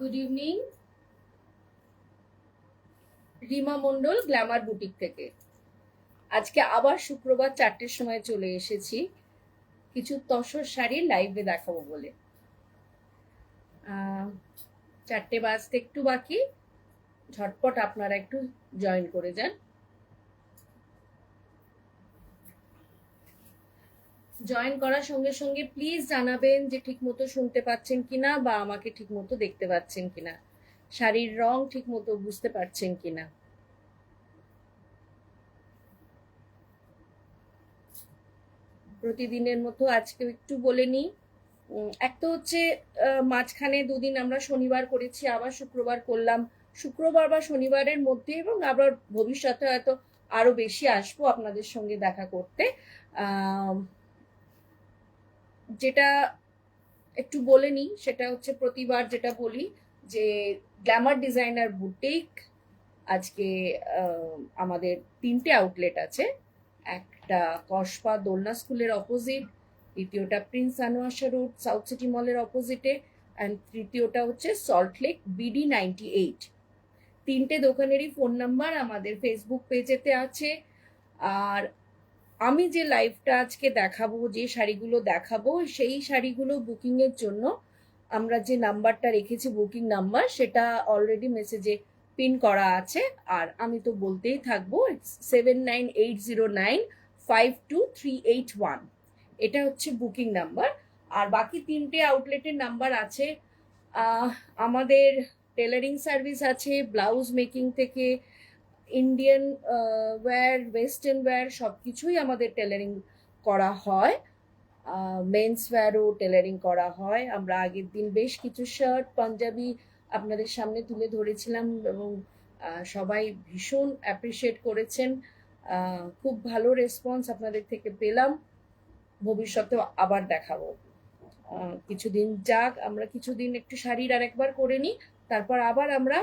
Good evening, Rima Mondal Glamour boutique থেকে। আজকে আবার শুক্রবার 4টের সময় চলে এসেছি কিছু তসর শাড়ি লাইভে দেখাবো বলে। 4টে বাজতে একটু বাকি, ঝটপট আপনারা একটু জয়েন করে যান। জয়েন করার সঙ্গে সঙ্গে প্লিজ জানাবেন যে ঠিক মতো শুনতে পাচ্ছেন কিনা বা আমাকে ঠিক মতো দেখতে পাচ্ছেন কিনা, শাড়ির রং ঠিক মতো বুঝতে পারছেন কিনা। প্রতিদিনের মতো আজকে একটু বলে নিই। এক তো হচ্ছে মাঝখানে দুদিন আমরা শনিবার করেছি, আবার শুক্রবার করলাম। শুক্রবার বা শনিবারের মধ্যে এবং আবার ভবিষ্যতে হয়তো আরো বেশি আসবো আপনাদের সঙ্গে দেখা করতে। যেটা একটু বলে নিই সেটা হচ্ছে প্রতিবার যেটা বলি যে গ্ল্যামার ডিজাইনার বুটিক আজকে আমাদের 3টে আউটলেট আছে। একটা কসবা দোলনা স্কুলের অপোজিট, দ্বিতীয়টা প্রিন্স আনোয়াশা রোড সাউথ সিটি মলের অপোজিটে, অ্যান্ড তৃতীয়টা হচ্ছে সল্টলেক BD98। 3টে দোকানেরই ফোন নাম্বার আমাদের ফেসবুক পেজেতে আছে। আর আমি যে লাইভটা আজকে দেখাবো, যে শাড়িগুলো দেখাবো, সেই শাড়িগুলো বুকিংয়ের জন্য আমরা যে নাম্বারটা রেখেছি বুকিং নাম্বার, সেটা অলরেডি মেসেজে পিন করা আছে। আর আমি তো বলতেই থাকবো, 7980952381, এটা হচ্ছে বুকিং নাম্বার। আর বাকি 3টে আউটলেটের নাম্বার আছে। আমাদের টেলারিং সার্ভিস আছে, ব্লাউজ মেকিং থেকে ইন্ডিয়ান ওয়্যার, ওয়েস্টার্ন ওয়্যার সব কিছুই আমাদের টেলারিং করা হয়। মেন্স ওয়্যারও টেলারিং করা হয়। আমরা আগের দিন বেশ কিছু শার্ট পাঞ্জাবি আপনাদের সামনে তুলে ধরেছিলাম এবং সবাই ভীষণ অ্যাপ্রিসিয়েট করেছেন। খুব ভালো রেসপন্স আপনাদের থেকে পেলাম। ভবিষ্যতেও আবার দেখাবো। কিছুদিন যাক, আমরা কিছুদিন একটু শাড়ির আর একবার করে নিই, তারপর আবার আমরা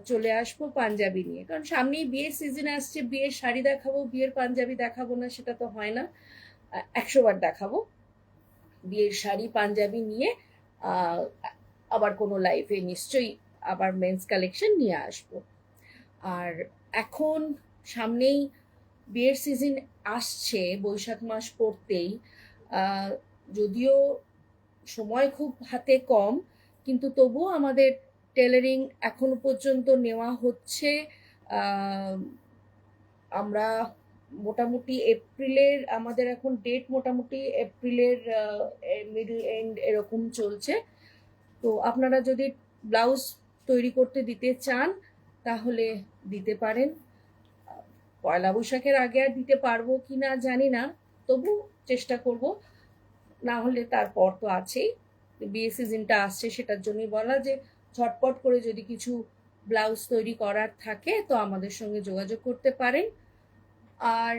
চলে আসবো পাঞ্জাবি নিয়ে। কারণ সামনেই বিয়ের সিজন আসছে, বিয়ের শাড়ি দেখাবো, বিয়ের পাঞ্জাবি দেখাবো না সেটা তো হয় না। 100বার দেখাবো বিয়ের শাড়ি পাঞ্জাবি নিয়ে। আবার কোনো লাইফে নিশ্চয়ই আবার মেন্স কালেকশন নিয়ে আসবো। আর এখন সামনেই বিয়ের সিজন আসছে, বৈশাখ মাস পড়তেই। যদিও সময় খুব হাতে কম, কিন্তু তবুও আমাদের টেলারিং এখনো পর্যন্ত নেওয়া হচ্ছে। আমরা মোটামুটি এপ্রিলের, আমাদের এখন ডেট মোটামুটি এপ্রিলের মিডল এন্ড এরকম চলছে। তো আপনারা যদি ব্লাউজ তৈরি করতে দিতে চান তাহলে দিতে পারেন। পয়লা বৈশাখের আগে আর দিতে পারবো কি না জানি না, তবু চেষ্টা করব। না হলে তারপর তো আছেই, বিয়ে সিজনটা আসছে, সেটার জন্যই বলা যে ঝটপট করে যদি কিছু ব্লাউজ তৈরি করার থাকে তো আমাদের সঙ্গে যোগাযোগ করতে পারেন। আর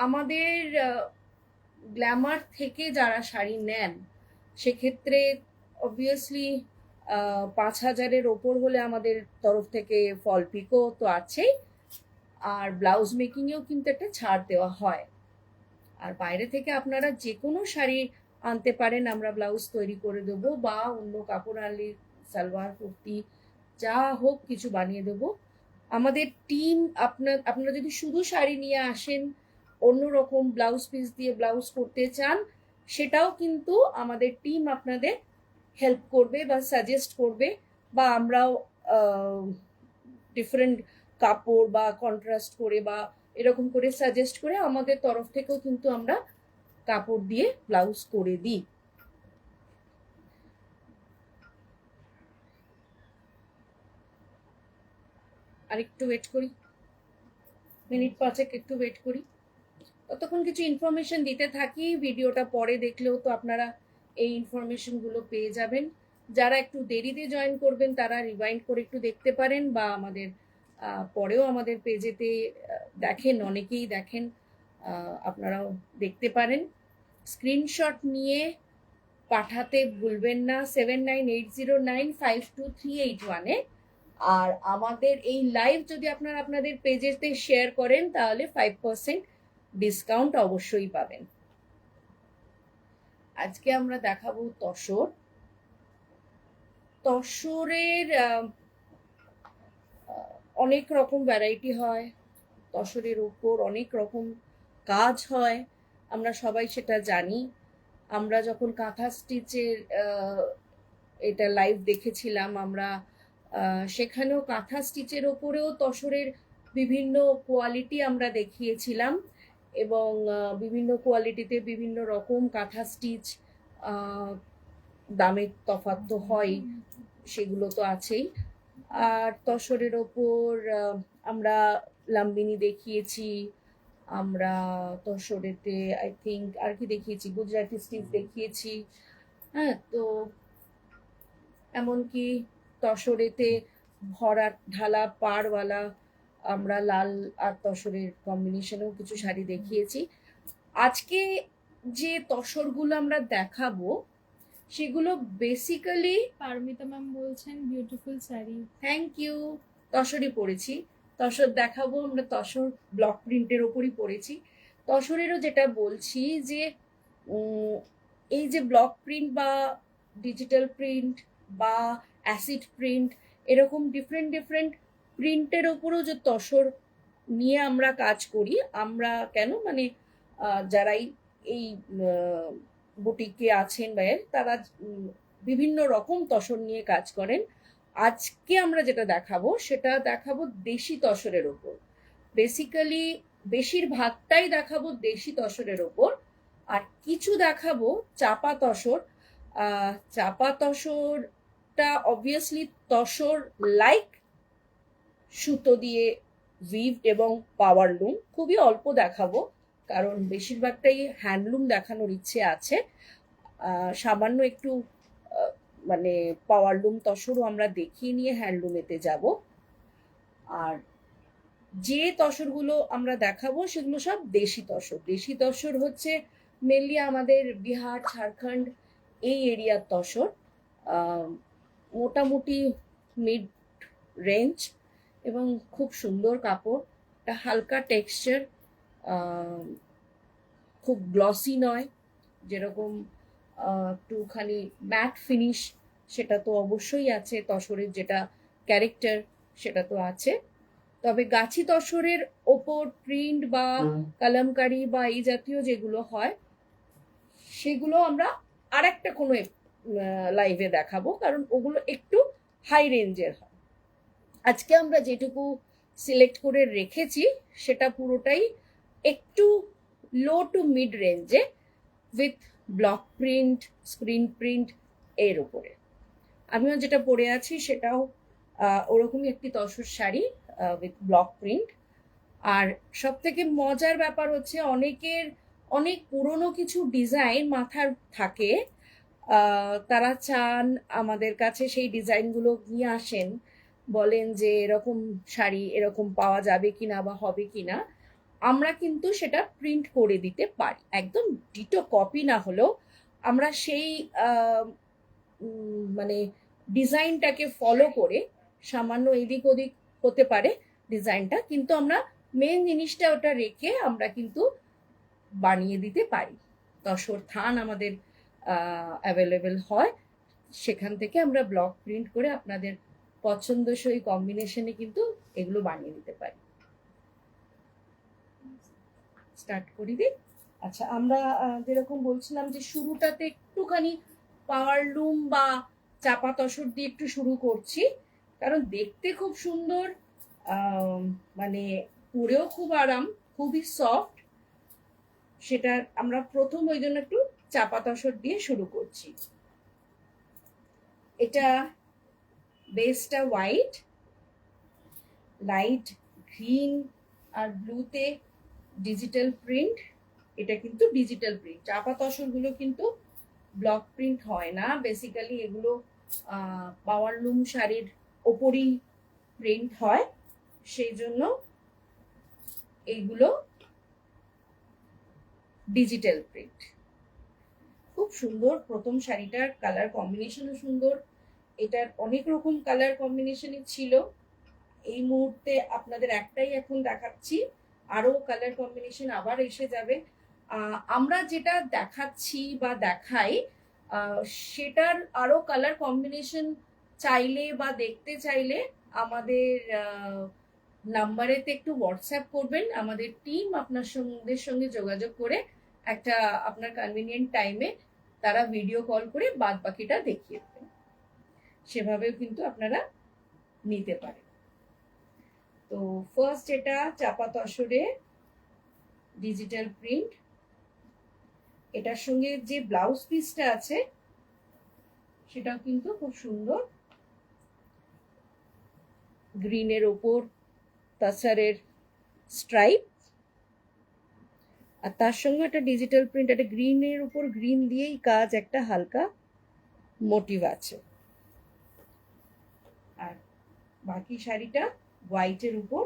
আমাদের গ্ল্যামার থেকে যারা শাড়ি নেন সেক্ষেত্রে অবভিয়াসলি 5,000-এর ওপর হলে আমাদের তরফ থেকে ফল পিকো তো আছেই, আর ব্লাউজ মেকিংয়েও কিন্তু একটা ছাড় দেওয়া হয়। আর বাইরে থেকে আপনারা যে কোনো শাড়ি আনতে পারেন, আমরা ব্লাউজ তৈরি করে দেবো, বা অন্য কাপড় আনলে সালোয়ার কুর্তি যা হোক কিছু বানিয়ে দেবো। আমাদের টিম, আপনারা যদি শুধু শাড়ি নিয়ে আসেন, অন্যরকম ব্লাউজ পিস দিয়ে ব্লাউজ করতে চান, সেটাও কিন্তু আমাদের টিম আপনাদের হেল্প করবে বা সাজেস্ট করবে, বা আমরাও ডিফারেন্ট কাপড় বা কন্ট্রাস্ট করে বা এরকম করে সাজেস্ট করে আমাদের তরফ থেকেও কিন্তু আমরা কাপড় দিয়ে ব্লাউজ করে দিই। আর একটু ওয়েট করি, মিনিট 5 একটু ওয়েট করি, ততক্ষণ কিছু ইনফরমেশন দিতে থাকি। ভিডিওটা পরে দেখলেও তো আপনারা এই ইনফরমেশনগুলো পেয়ে যাবেন। যারা একটু দেরিতে জয়েন করবেন তারা রিওয়াইন্ড করে একটু দেখতে পারেন, বা আমাদের পরেও আমাদের পেজেতে দেখেন, অনেকেই দেখেন, আপনারাও দেখতে পারেন। স্ক্রিনশট নিয়ে পাঠাতে ভুলবেন না 7980952381-এ। আর আমাদের এই লাইভ যদি আপনারা আপনাদের পেজেতে শেয়ার করেন তাহলে 5% ডিসকাউন্ট অবশ্যই পাবেন। আজকে আমরা দেখাবো তসর। তসরের অনেক রকম ভ্যারাইটি হয়, তসরের উপর অনেক রকম কাজ হয়, আমরা সবাই সেটা জানি। আমরা যখন কাঁথা স্টিচের এটা লাইভ দেখেছিলাম আমরা, সেখানেও কাঁথা স্টিচের ওপরেও তসরের বিভিন্ন কোয়ালিটি আমরা দেখিয়েছিলাম, এবং বিভিন্ন কোয়ালিটিতে বিভিন্ন রকম কাঁথা স্টিচ, দামের তফাৎ তো হয়, সেগুলো তো আছেই। আর তসরের ওপর আমরা লাম্বিনী দেখিয়েছি, আমরা তসরেতে আই থিঙ্ক আর কি দেখিয়েছি, গুজরাটি স্টিচ দেখিয়েছি। হ্যাঁ, তো এমনকি তসরেতে ভরা ঢালা পাড়ওয়ালা আমরা লাল আর তসরের কম্বিনেশনেও কিছু শাড়ি দেখিয়েছি। আজকে যে তসরগুলো আমরা দেখাবো সেগুলো বেসিক্যালি, পারমিতা ম্যাম বলছেন বিউটিফুল শাড়ি। Thank you. তসরই পরেছি, তসর দেখাবো আমরা, তসর ব্লক প্রিন্টের ওপরই পরেছি। তসরেরও যেটা বলছি যে এই যে ব্লক প্রিন্ট বা ডিজিটাল প্রিন্ট বা অ্যাসিড প্রিন্ট, এরকম ডিফারেন্ট ডিফারেন্ট প্রিন্টের ওপরও যে তসর নিয়ে আমরা কাজ করি, আমরা কেন মানে যারাই এই বুটিকে আছেন বা তারা বিভিন্ন রকম তসর নিয়ে কাজ করেন। আজকে আমরা যেটা দেখাবো সেটা দেখাবো দেশি তসরের ওপর, বেসিক্যালি বেশিরভাগটাই দেখাবো দেশি তসরের ওপর, আর কিছু দেখাবো চাপা তসর। চাপা তসরটা অবভিয়াসলি তসর লাইক সুতো দিয়ে উইভড এবং পাওয়ার লুম, খুবই অল্প দেখাবো কারণ বেশিরভাগটাই হ্যান্ডলুম দেখানোর ইচ্ছে আছে। সামান্য একটু মানে পাওয়ার লুম তসরও আমরা দেখিয়ে নিয়ে হ্যান্ডলুমেতে যাব। আর যে তসরগুলো আমরা দেখাবো সেগুলো সব দেশি তসর। দেশি তসর হচ্ছে মেনলি আমাদের বিহার, ঝাড়খণ্ড এই এরিয়ার তসর, মোটামুটি মিড রেঞ্জ এবং খুব সুন্দর কাপড়, একটা হালকা টেক্সচার, খুব গ্লসি নয়, যেরকম একটুখানি ম্যাট ফিনিশ সেটা তো অবশ্যই আছে, তসরের যেটা ক্যারেক্টার সেটা তো আছে। তবে গাছি তসরের ওপর প্রিন্ট বা কালামকারি বা এই জাতীয় যেগুলো হয় সেগুলো আমরা আর একটা কোনো লাইভে দেখাবো, কারণ ওগুলো একটু হাই রেঞ্জের হয়। আজকে আমরা যেটুকু সিলেক্ট করে রেখেছি সেটা পুরোটাই একটু লো টু মিড রেঞ্জে with block print, screen print এর উপরে। আমিও যেটা পরে আছি সেটাও ওরকমই একটি তসর শাড়ি উইথ ব্লক প্রিন্ট। আর সব থেকে মজার ব্যাপার হচ্ছে অনেকের অনেক পুরনো কিছু ডিজাইন মাথার থাকে, তারা চান আমাদের কাছে সেই ডিজাইনগুলো নিয়ে আসেন, বলেন যে এরকম শাড়ি এরকম পাওয়া যাবে কিনা বা হবে কিনা। আমরা কিন্তু সেটা প্রিন্ট করে দিতে পারি, একদম ডিটো কপি না হলেও আমরা সেই মানে ডিজাইনটাকে ফলো করে সামান্য এদিক ওদিক হতে পারে ডিজাইনটা, কিন্তু আমরা মেন জিনিসটা ওটা রেখে আমরা কিন্তু বানিয়ে দিতে পারি। তসর থান আমাদের অ্যাভেলেবেল হয়, সেখান থেকে আমরা ব্লক প্রিন্ট করে আপনাদের পছন্দসই কম্বিনেশনে কিন্তু এগুলো বানিয়ে দিতে পারি। স্টার্ট করি দিই। আচ্ছা, আমরা যেরকম বলছিলাম যে শুরুটাতে একটুখানি পাওয়ার লুম বা চাপা তসর দিয়ে একটু শুরু করছি, কারণ দেখতে খুব সুন্দর, মানে পরেও খুব আরাম, খুবই সফট, সেটা আমরা প্রথম ওই জন্য একটু চাপা তসর দিয়ে শুরু করছি। এটা বেসটা হোয়াইট, লাইট গ্রিন আর ব্লুতে ডিজিটাল প্রিন্ট। এটা কিন্তু ডিজিটাল প্রিন্ট, চাপা তসরগুলো কিন্তু ব্লক প্রিন্ট হয় না, বেসিক্যালি এগুলো পাওয়ার লুম শাড়ির ওপরই প্রিন্ট হয়, সেই জন্য এইগুলো ডিজিটাল প্রিন্ট। খুব সুন্দর, প্রথম শাড়িটার কালার কম্বিনেশনও সুন্দর, এটার অনেক রকম কালার কম্বিনেশনই ছিল, এই মুহূর্তে আপনাদের একটাই এখন দেখাচ্ছি, আরো কালার কম্বিনেশন আবার এসে যাবে। আমরা যেটা দেখাচ্ছি বা দেখাই সেটার আরো কালার কম্বিনেশন চাইলে বা দেখতে চাইলে আমাদের নাম্বারেতে একটু হোয়াটসঅ্যাপ করবেন, আমাদের টিম আপনার সঙ্গে যোগাযোগ করে একটা আপনার কনভিনিয়েন্ট টাইমে তারা ভিডিও কল করে বাদ বাকিটা দেখিয়ে দেবেন, সেভাবেও কিন্তু আপনারা নিতে পারেন। তো ফার্স্ট এটা চাপা তসরে ডিজিটাল প্রিন্ট, এটার সঙ্গে যে ব্লাউজ পিসটা আছে সেটাও কিন্তু খুব সুন্দর, গ্রিনের ওপর তাসারের স্ট্রাইপ, আর তার সঙ্গে একটা ডিজিটাল প্রিন্ট, একটা গ্রিনের উপর গ্রিন দিয়েই কাজ, একটা হালকা মোটিভ আছে। আর বাকি শাড়িটা হোয়াইটের উপর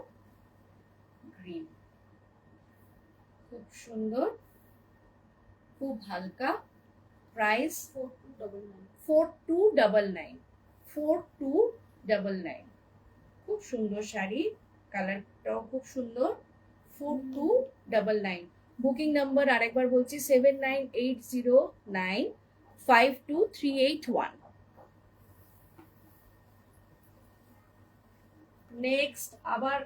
গ্রিন, খুব সুন্দর, খুব হালকা। প্রাইস 4299, 4299। খুব সুন্দর শাড়ি, কালারটাও খুব সুন্দর। 4299। বুকিং নাম্বার আরেকবার বলছি 7980952381। নেক্সট আবার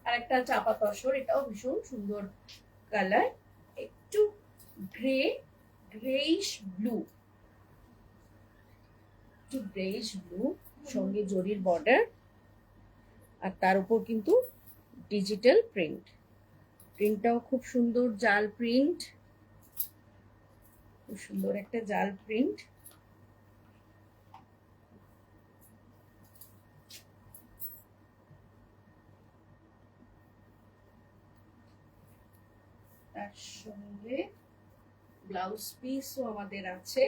আরেকটা চাপা তসর, এটাও ভীষণ সুন্দর কালার, একটু গ্রেইশ ব্লু, একটু গ্রেইশ ব্লু, সঙ্গে জরির বর্ডার, আর তার উপর কিন্তু ডিজিটাল প্রিন্ট। প্রিন্টটাও খুব সুন্দর, জাল প্রিন্ট, খুব সুন্দর একটা জাল প্রিন্ট। তার সঙ্গে ব্লাউজ পিসও আমাদের আছে,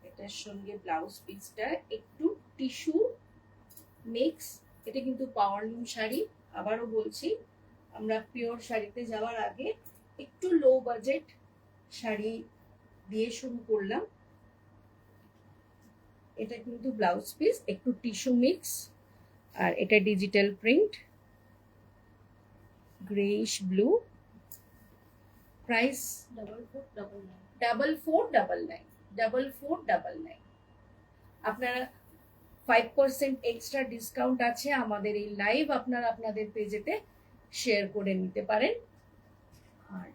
এটার সঙ্গে ব্লাউজ পিসটা একটু টিস্যু মিক্স। এটা কিন্তু পাওয়ারলুম শাড়ি, আবারও বলছি আমরা পিওর শাড়িতে যাওয়ার আগে একটু লো বাজেট শাড়ি দিয়ে শুরু করলাম। এটা কিন্তু ব্লাউজ পিস একটু টিস্যু মিক্স, আর এটা digital print, greyish blue. Price 4499। আপনারা 5% এক্সট্রা ডিসকাউন্ট আছে আমাদের এই লাইভ আপনারা আপনাদের পেজেতে শেয়ার করে নিতে পারেন, আর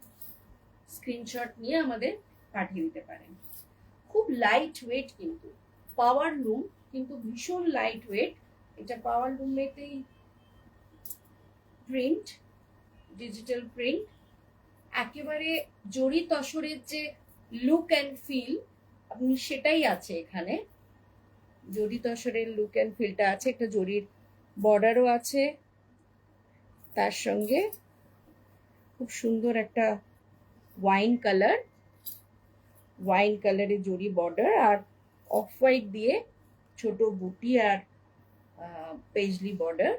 স্ক্রিনশট নিয়ে আমাদের পাঠিয়ে দিতে পারেন। খুব লাইট ওয়েট, কিন্তু পাওয়ার লুম কিন্তু ভীষণ লাইট ওয়েট। এটা পাওয়ার লুমেতেই প্রিন্ট, ডিজিটাল প্রিন্ট, একেবারে জরি তসরের যে লুক অ্যান্ড ফিল আপনি সেটাই আছে এখানে। জরি তসরের লুক অ্যান্ড ফিলটা আছে, একটা জরির বর্ডারও আছে, তার সঙ্গে খুব সুন্দর একটা ওয়াইন কালারের জরি বর্ডার, আর অফ হোয়াইট দিয়ে ছোট বুটি আর পেজলি বর্ডার।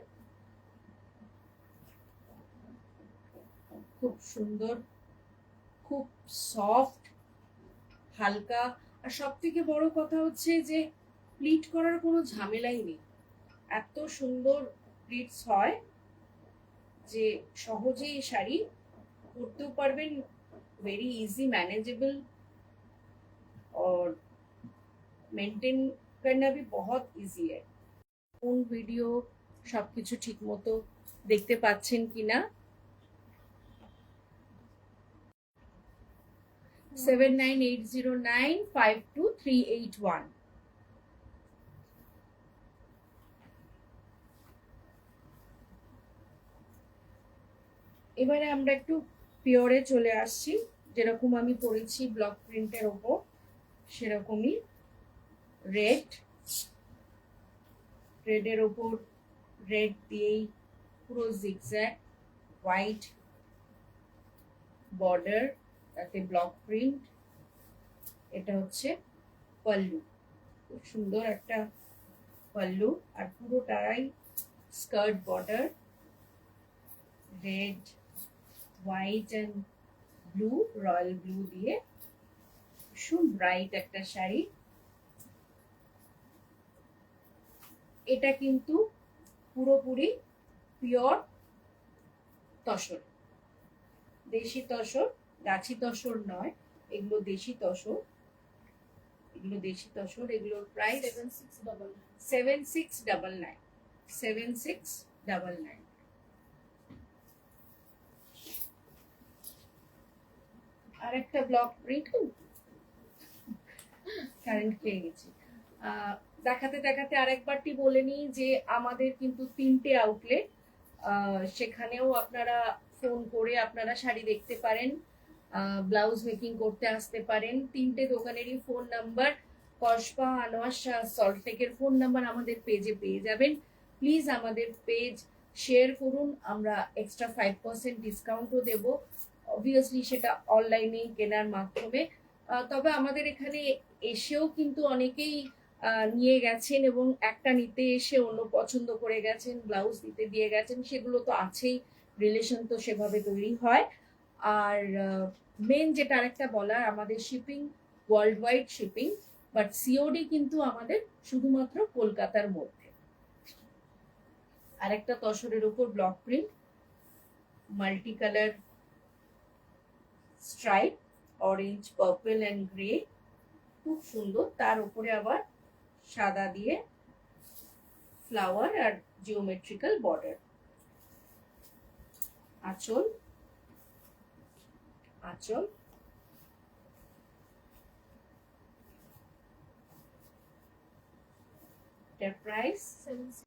খুব সুন্দর, খুব সফট, হালকা, আর সব থেকে বড় কথা হচ্ছে যে প্লিট করার কোনো ঝামেলাই নেই। এত সুন্দর প্লিটস হয় যে সহজেই শাড়ি পরতেও পারবেন, वेरी इजी मैनेजेबल, और मेंटेन करना भी बहुत इजी है। কোন ভিডিও সবকিছু ঠিকমতো দেখতে পাচ্ছেন কিনা। 7980952381। এবারে আমরা একটু পিওরে চলে আসছি, যেরকম আমি পরেছি ব্লক প্রিন্টের ওপর সেরকমই। রেডের ওপর রেড দিয়েই পুরো জিগজ্যাগ, হোয়াইট বর্ডার, তাতে ব্লক প্রিন্ট। এটা হচ্ছে পল্লু, খুব সুন্দর একটা পল্লু, আর পুরোটাই skirt border, red, white and blue, royal blue দিয়ে ভীষণ ব্রাইট একটা শাড়ি। এটা কিন্তু পুরোপুরি পিওর তসর, দেশি তসর, গাছি তসর নয়, এগুলো দেশি তসর। এগুলো দেশি তসর, এগুলোর প্রাইস 7699 7699 7699। আর একটা ব্লক প্রিন্ট, কারেন্ট পেয়ে গেছি। দেখাতে দেখাতে আরেকবারটি বলে নিই যে আমাদের কিন্তু 3টে আউটলেট, সেখানেও আপনারা ফোন করে আপনারা শাড়ি দেখতে পারেন, ব্লাউজ মেকিং করতে আসতে পারেন। 3টে দোকানেরই ফোন নাম্বার, কসবা, আনোয়ার শাহ, সল্টলেকের ফোন নাম্বার আমাদের পেজে পেয়ে যাবেন। প্লিজ আমাদের পেজ শেয়ার করুন, আমরা এক্সট্রা 5% ডিসকাউন্টও দেব, অবভিয়াসলি সেটা অনলাইনে কেনার মাধ্যমে। তবে আমাদের এখানে এসেও কিন্তু অনেকেই নিয়ে গেছেন এবং একটা নিতে এসে অন্য পছন্দ করে গেছেন, ব্লাউজ দিতে দিয়ে গেছেন, সেগুলো তো আছেই, রিলেশন তো সেভাবে তৈরি হয়। আর মেন যেটা আরেকটা বলার, আমাদের shipping world wide shipping, but COD কিন্তু আমাদের শুধুমাত্র কলকাতার মধ্যে। আরেকটা তসরের উপর block print, multi colour stripe, orange, purple and grey, খুব সুন্দর। তার উপরে আবার সাদা দিয়ে ফ্লাওয়ার আর জিওমেট্রিক্যাল বর্ডার। আঁচল, আঁচল, এটার প্রাইস 76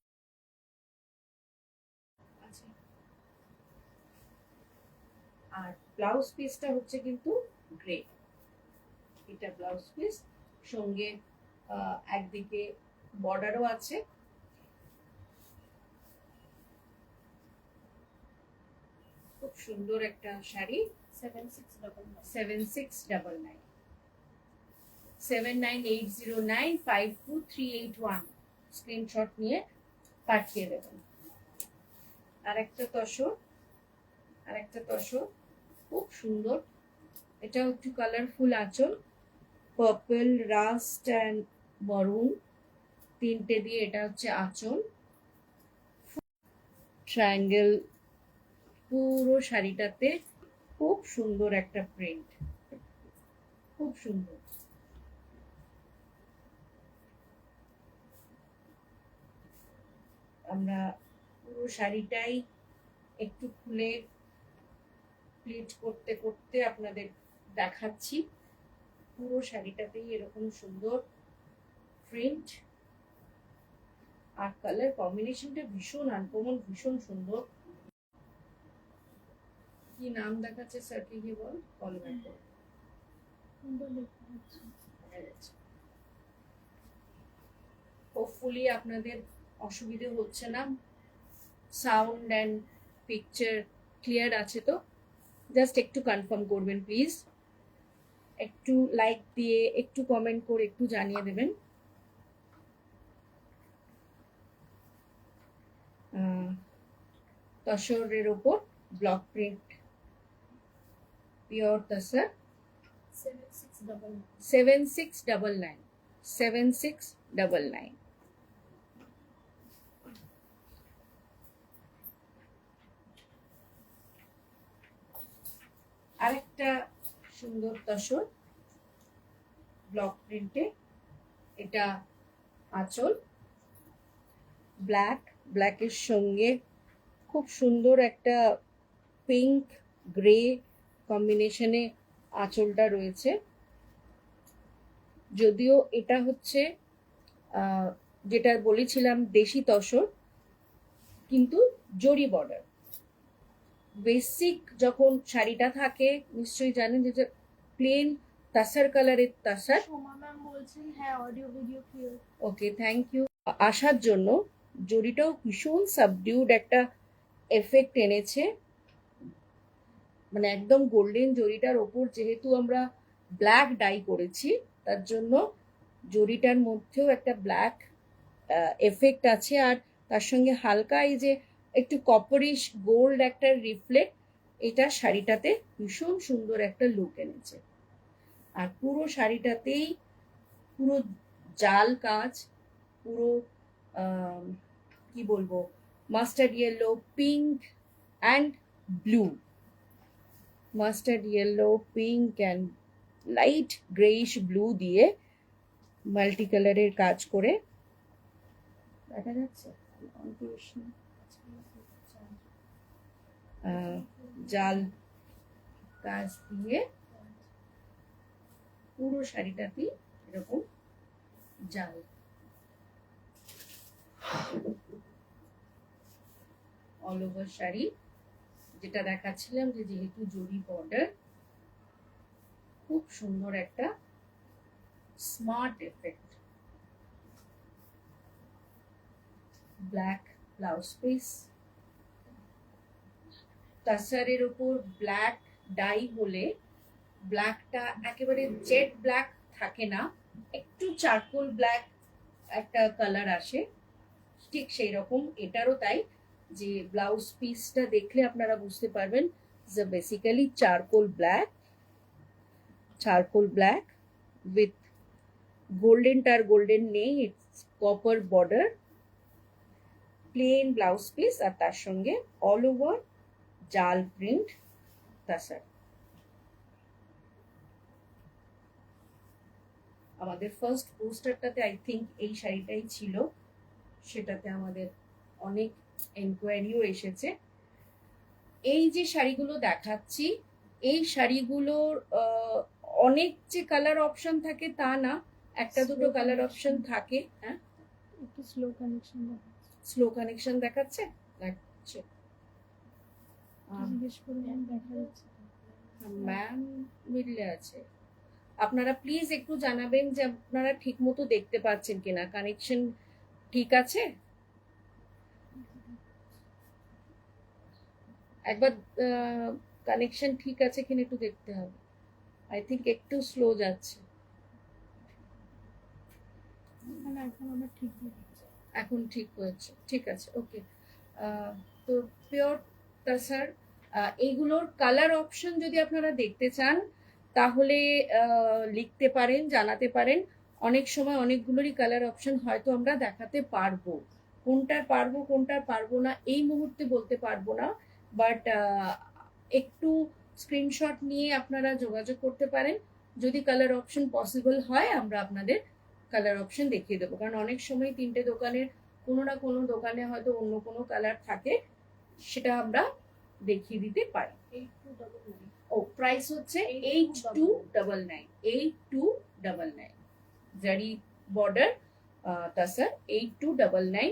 আছে। আর ব্লাউজ পিসটা হচ্ছে কিন্তু গ্রে, এটা ব্লাউজ পিস, সঙ্গে একদিকে বর্ডারও আছে। খুব সুন্দর একটা শাড়ি, 7699 7699 7980952381 স্ক্রিনশট নিয়ে পাঠিয়ে দেবেন। আরেকটা তসর, আরেকটা তসর খুব সুন্দর, এটাও একটু কালারফুল আঁচল, পার্পল, রাস্ট অ্যান্ড মরুন, 3টে দিয়ে এটা হচ্ছে আঁচল। ট্রায়াঙ্গেল পুরো শাড়িটাতে, খুব সুন্দর একটা প্রিন্ট, খুব সুন্দর। আমরা পুরো শাড়িটাই একটু খুলে প্লিট করতে করতে আপনাদের দেখাচ্ছি। পুরো শাড়িটাতেই এরকম সুন্দর প্রিন্ট, আর কালার কম্বিনেশনটা ভীষণ আনকমন, ভীষণ সুন্দর। কি নাম দেখাচ্ছে স্যার, কি বল, কল ব্যাক করো। হোপফুলি আপনাদের অসুবিধে হচ্ছে না, সাউন্ড অ্যান্ড পিকচার ক্লিয়ার আছে তো? জাস্ট একটু কনফার্ম করবেন প্লিজ, একটু লাইক দিয়ে, একটু কমেন্ট করে একটু জানিয়ে দেবেন। তসরের ওপর ব্লক প্রিন্ট, পিওর তসর, 7699 7699 7699। আরেকটা সুন্দর তসর ব্লক প্রিন্টে, এটা আঁচল, ব্ল্যাক, ব্ল্যাকের সঙ্গে খুব সুন্দর একটা পিঙ্ক গ্রে কম্বিনেশনে আঁচলটা রয়েছে। যদিও এটা হচ্ছে যেটা বলেছিলাম দেশি তসর, কিন্তু জরি বর্ডার। বেসিক যখন শাড়িটা থাকে নিশ্চয়ই জানেন যে প্লেন তাসার কালারের তাসার। সোমা ম্যাম বলছেন হ্যাঁ audio video clear. Okay, thank you. আসার জন্য জরিটাও ভীষণ সাবডিউড একটা এফেক্ট এনেছে, মানে একদম গোল্ডেন জরিটার ওপর যেহেতু আমরা ব্ল্যাক ডাই করেছি, তার জন্য জরিটার মধ্যেও একটা ব্ল্যাক এফেক্ট আছে, আর তার সঙ্গে হালকা এই যে একটু কপারিশ গোল্ড একটা রিফ্লেক্ট, এটা শাড়িটাতে ভীষণ সুন্দর একটা লুক এনেছে। আর পুরো শাড়িটাতেই পুরো জাল কাজ, পুরো কি বলবো, mustard yellow, pink and blue, mustard yellow, pink and light greyish blue দিয়ে মাল্টি কালারের কাজ করে, দেখা যাচ্ছে জাল কাজ দিয়ে পুরো শাড়িটাতেই এরকম জাল। অল ওভার শাড়ি, যেটা দেখাচ্ছিলাম যে যেহেতু জরি বর্ডার, খুব সুন্দর একটা smart effect. Black blouse piece, তাসারের উপর ব্ল্যাক ডাই হলে ব্ল্যাকটা একেবারে জেড ব্ল্যাক থাকে না, একটু চারকোল ব্ল্যাক একটা কালার আসে, ঠিক সেই রকম এটারও তাই। যে ব্লাউজ পিসটা দেখলে আপনারা বুঝতে পারবেন যে basically charcoal black with golden, টার গোল্ডেন নেই, it's copper border, plain blouse piece, আর তার সঙ্গে অল ওভার জাল প্রিন্ট তাসার। আমাদের ফার্স্ট পোস্টারটাতে আই থিঙ্ক এই শাড়িটাই ছিল, সেটাতে আমাদের অনেক এনকোয়ারিও এসেছে। এই যে শাড়িগুলো দেখাচ্ছি, এই শাড়িগুলোর অনেক যে কালার অপশন থাকে তা না, একটা দুটো কালার অপশন থাকে। হ্যাঁ, একটু স্লো কানেকশন স্লো কানেকশন দেখাচ্ছে, দেখাচ্ছে। জিজ্ঞেস করলাম, দেখা যাচ্ছে ম্যাম মিডলে আছে। আপনারা প্লিজ একটু জানাবেন যে আপনারা ঠিক মতো দেখতে পাচ্ছেন কিনা, কানেকশন ঠিক আছে। একবার কানেকশন ঠিক আছে কিনা একটু দেখতে হবে। আই থিঙ্ক একটু স্লো যাচ্ছে। না, এখন আমার ঠিক দেখাচ্ছে। এখন ঠিক হয়েছে, ঠিক আছে, ওকে। তো পিওর তাসার, এইগুলোর কালার অপশন যদি আপনারা দেখতে চান তাহলে লিখতে পারেন, জানাতে পারেন। অনেক সময় অনেকগুলোরই কালার অপশন হয়তো আমরা দেখাতে পারবো, কোনটার পারবো না এই মুহূর্তে বলতে পারবো না, বাট একটু স্ক্রিনশট নিয়ে আপনারা যোগাযোগ করতে পারেন। যদি কালার অপশন পসিবল হয় আমরা আপনাদের কালার অপশন দেখিয়ে দেবো, কারণ অনেক সময় তিনটে দোকানের কোনো না কোনো দোকানে হয়তো অন্য কোনো কালার থাকে, সেটা আমরা দেখিয়ে দিতে পারি। 8299 ও প্রাইস হচ্ছে 8299, 8299 জারি বর্ডার তাসার 8299।